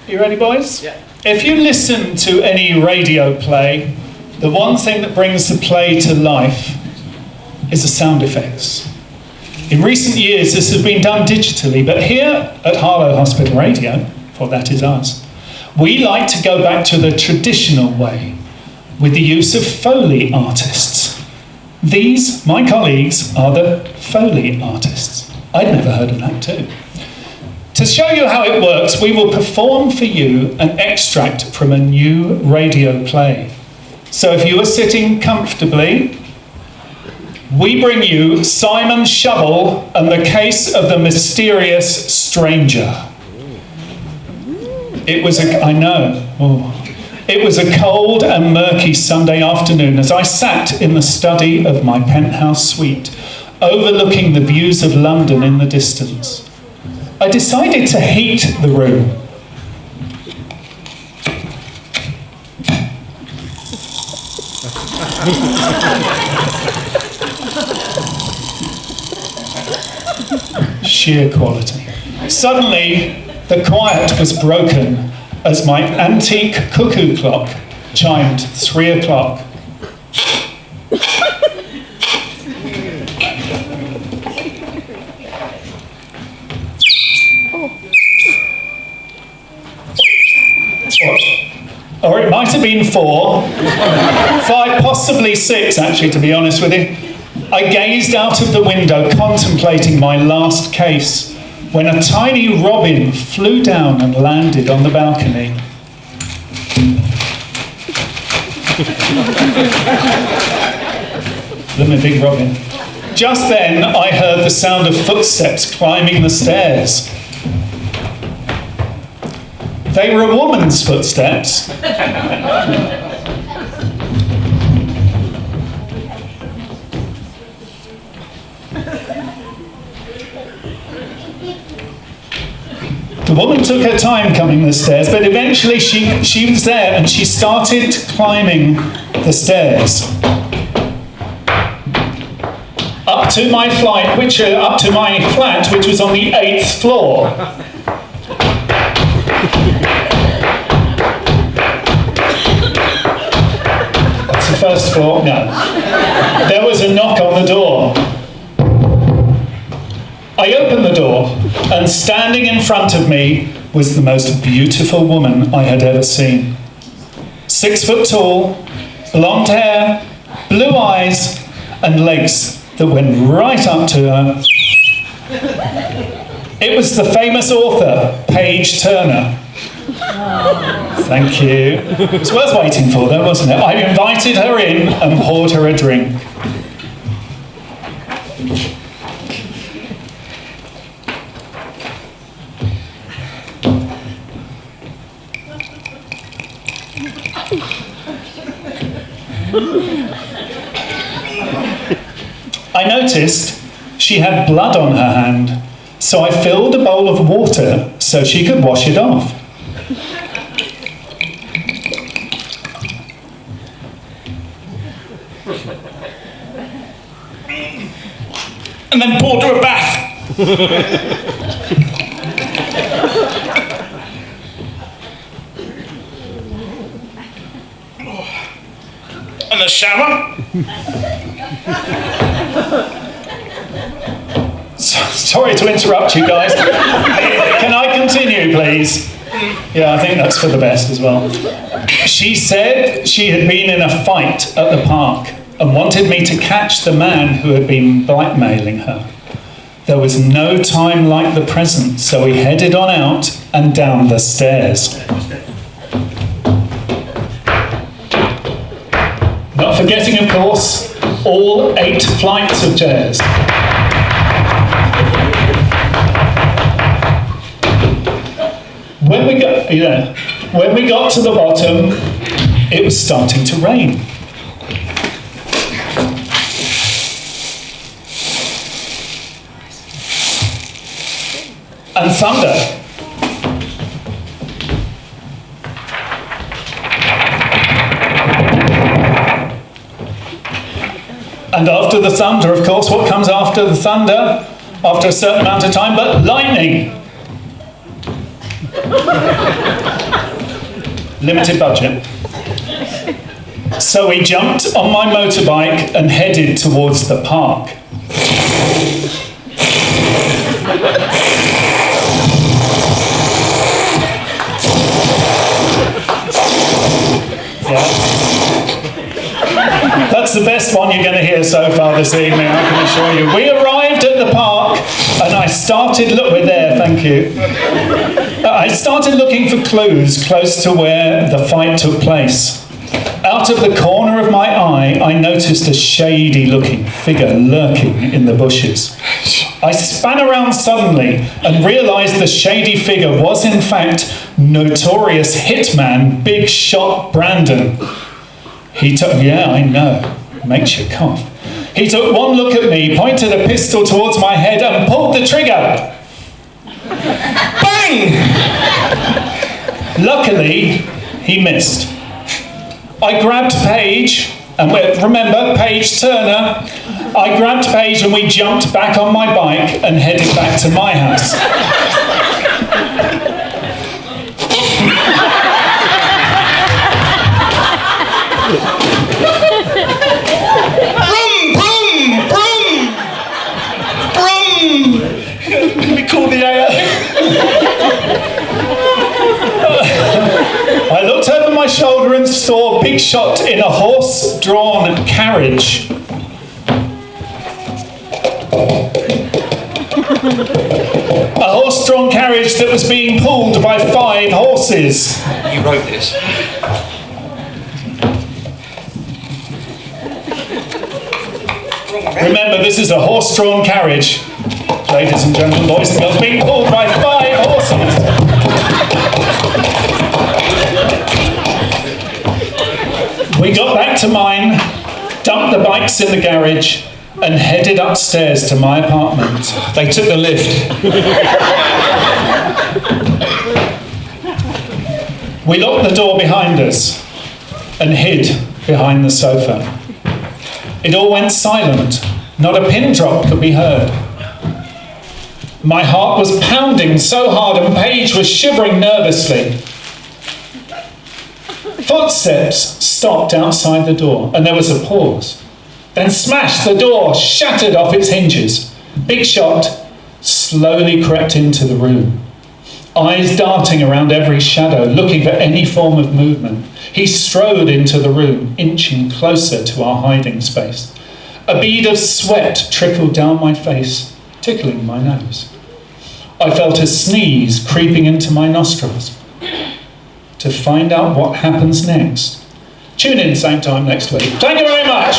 You ready, boys? Yeah. If you listen to any radio play, the one thing that brings the play to life is the sound effects. In recent years, this has been done digitally, but here at Harlow Hospital Radio, for that is us, we like to go back to the traditional way with the use of Foley artists. These, my colleagues, are the Foley artists. I'd never heard of that too. To show you how it works, we will perform for you an extract from a new radio play. So if you are sitting comfortably, we bring you Simon Shovel and the Case of the Mysterious Stranger. It was a cold and murky Sunday afternoon as I sat in the study of my penthouse suite, overlooking the views of London in the distance. I decided to heat the room. Sheer quality. Suddenly, the quiet was broken as my antique cuckoo clock chimed 3 o'clock. Or it might have been 4, 5, possibly 6, actually, to be honest with you. I gazed out of the window, contemplating my last case, when a tiny robin flew down and landed on the balcony. Blooming big robin. Just then, I heard the sound of footsteps climbing the stairs. They were a woman's footsteps. The woman took her time coming the stairs, but eventually she was there and she started climbing the stairs. Up to my flat, which was on the 8th floor. That's the first floor? No. There was a knock on the door. I opened the door, and standing in front of me was the most beautiful woman I had ever seen. 6 foot tall, blonde hair, blue eyes, and legs that went right up to her. It was the famous author, Paige Turner. Thank you. It was worth waiting for, though, wasn't it? I invited her in and poured her a drink. I noticed she had blood on her hand, so I filled a bowl of water so she could wash it off. And then poured her a bath. And a shower. Sorry to interrupt you guys. Can I continue, please? Yeah, I think that's for the best as well. She said she had been in a fight at the park and wanted me to catch the man who had been blackmailing her. There was no time like the present, so we headed on out and down the stairs. Not forgetting, of course, all 8 flights of stairs. When we got to the bottom, it was starting to rain. And thunder. And after the thunder, of course, what comes after the thunder? After a certain amount of time, but lightning. Limited budget. So we jumped on my motorbike and headed towards the park. Yeah. That's the best one you're going to hear so far this evening, I can assure you. We arrived at the park and I started, look, we're there, thank you. I started looking for clues close to where the fight took place. Out of the corner of my eye, I noticed a shady-looking figure lurking in the bushes. I span around suddenly and realised the shady figure was in fact notorious hitman Big Shot Brandon. He took, yeah, I know, makes you cough. He took one look at me, pointed a pistol towards my head and pulled the trigger. Bang! Luckily, he missed. I grabbed Paige, and remember, Paige Turner. I grabbed Paige and we jumped back on my bike and headed back to my house. We call the AA. I looked over my shoulder and saw Big Shot in a horse-drawn carriage. A horse-drawn carriage that was being pulled by 5 horses. You wrote this. Remember, this is a horse-drawn carriage. Ladies and gentlemen, boys and girls, being pulled by 5 horses. We got back to mine, dumped the bikes in the garage, and headed upstairs to my apartment. They took the lift. We locked the door behind us and hid behind the sofa. It all went silent. Not a pin drop could be heard. My heart was pounding so hard and Paige was shivering nervously. Footsteps stopped outside the door and there was a pause. Then smash, the door shattered off its hinges. Big Shot slowly crept into the room, eyes darting around every shadow, looking for any form of movement. He strode into the room, inching closer to our hiding space. A bead of sweat trickled down my face, tickling my nose. I felt a sneeze creeping into my nostrils. To find out what happens next, tune in same time next week. Thank you very much.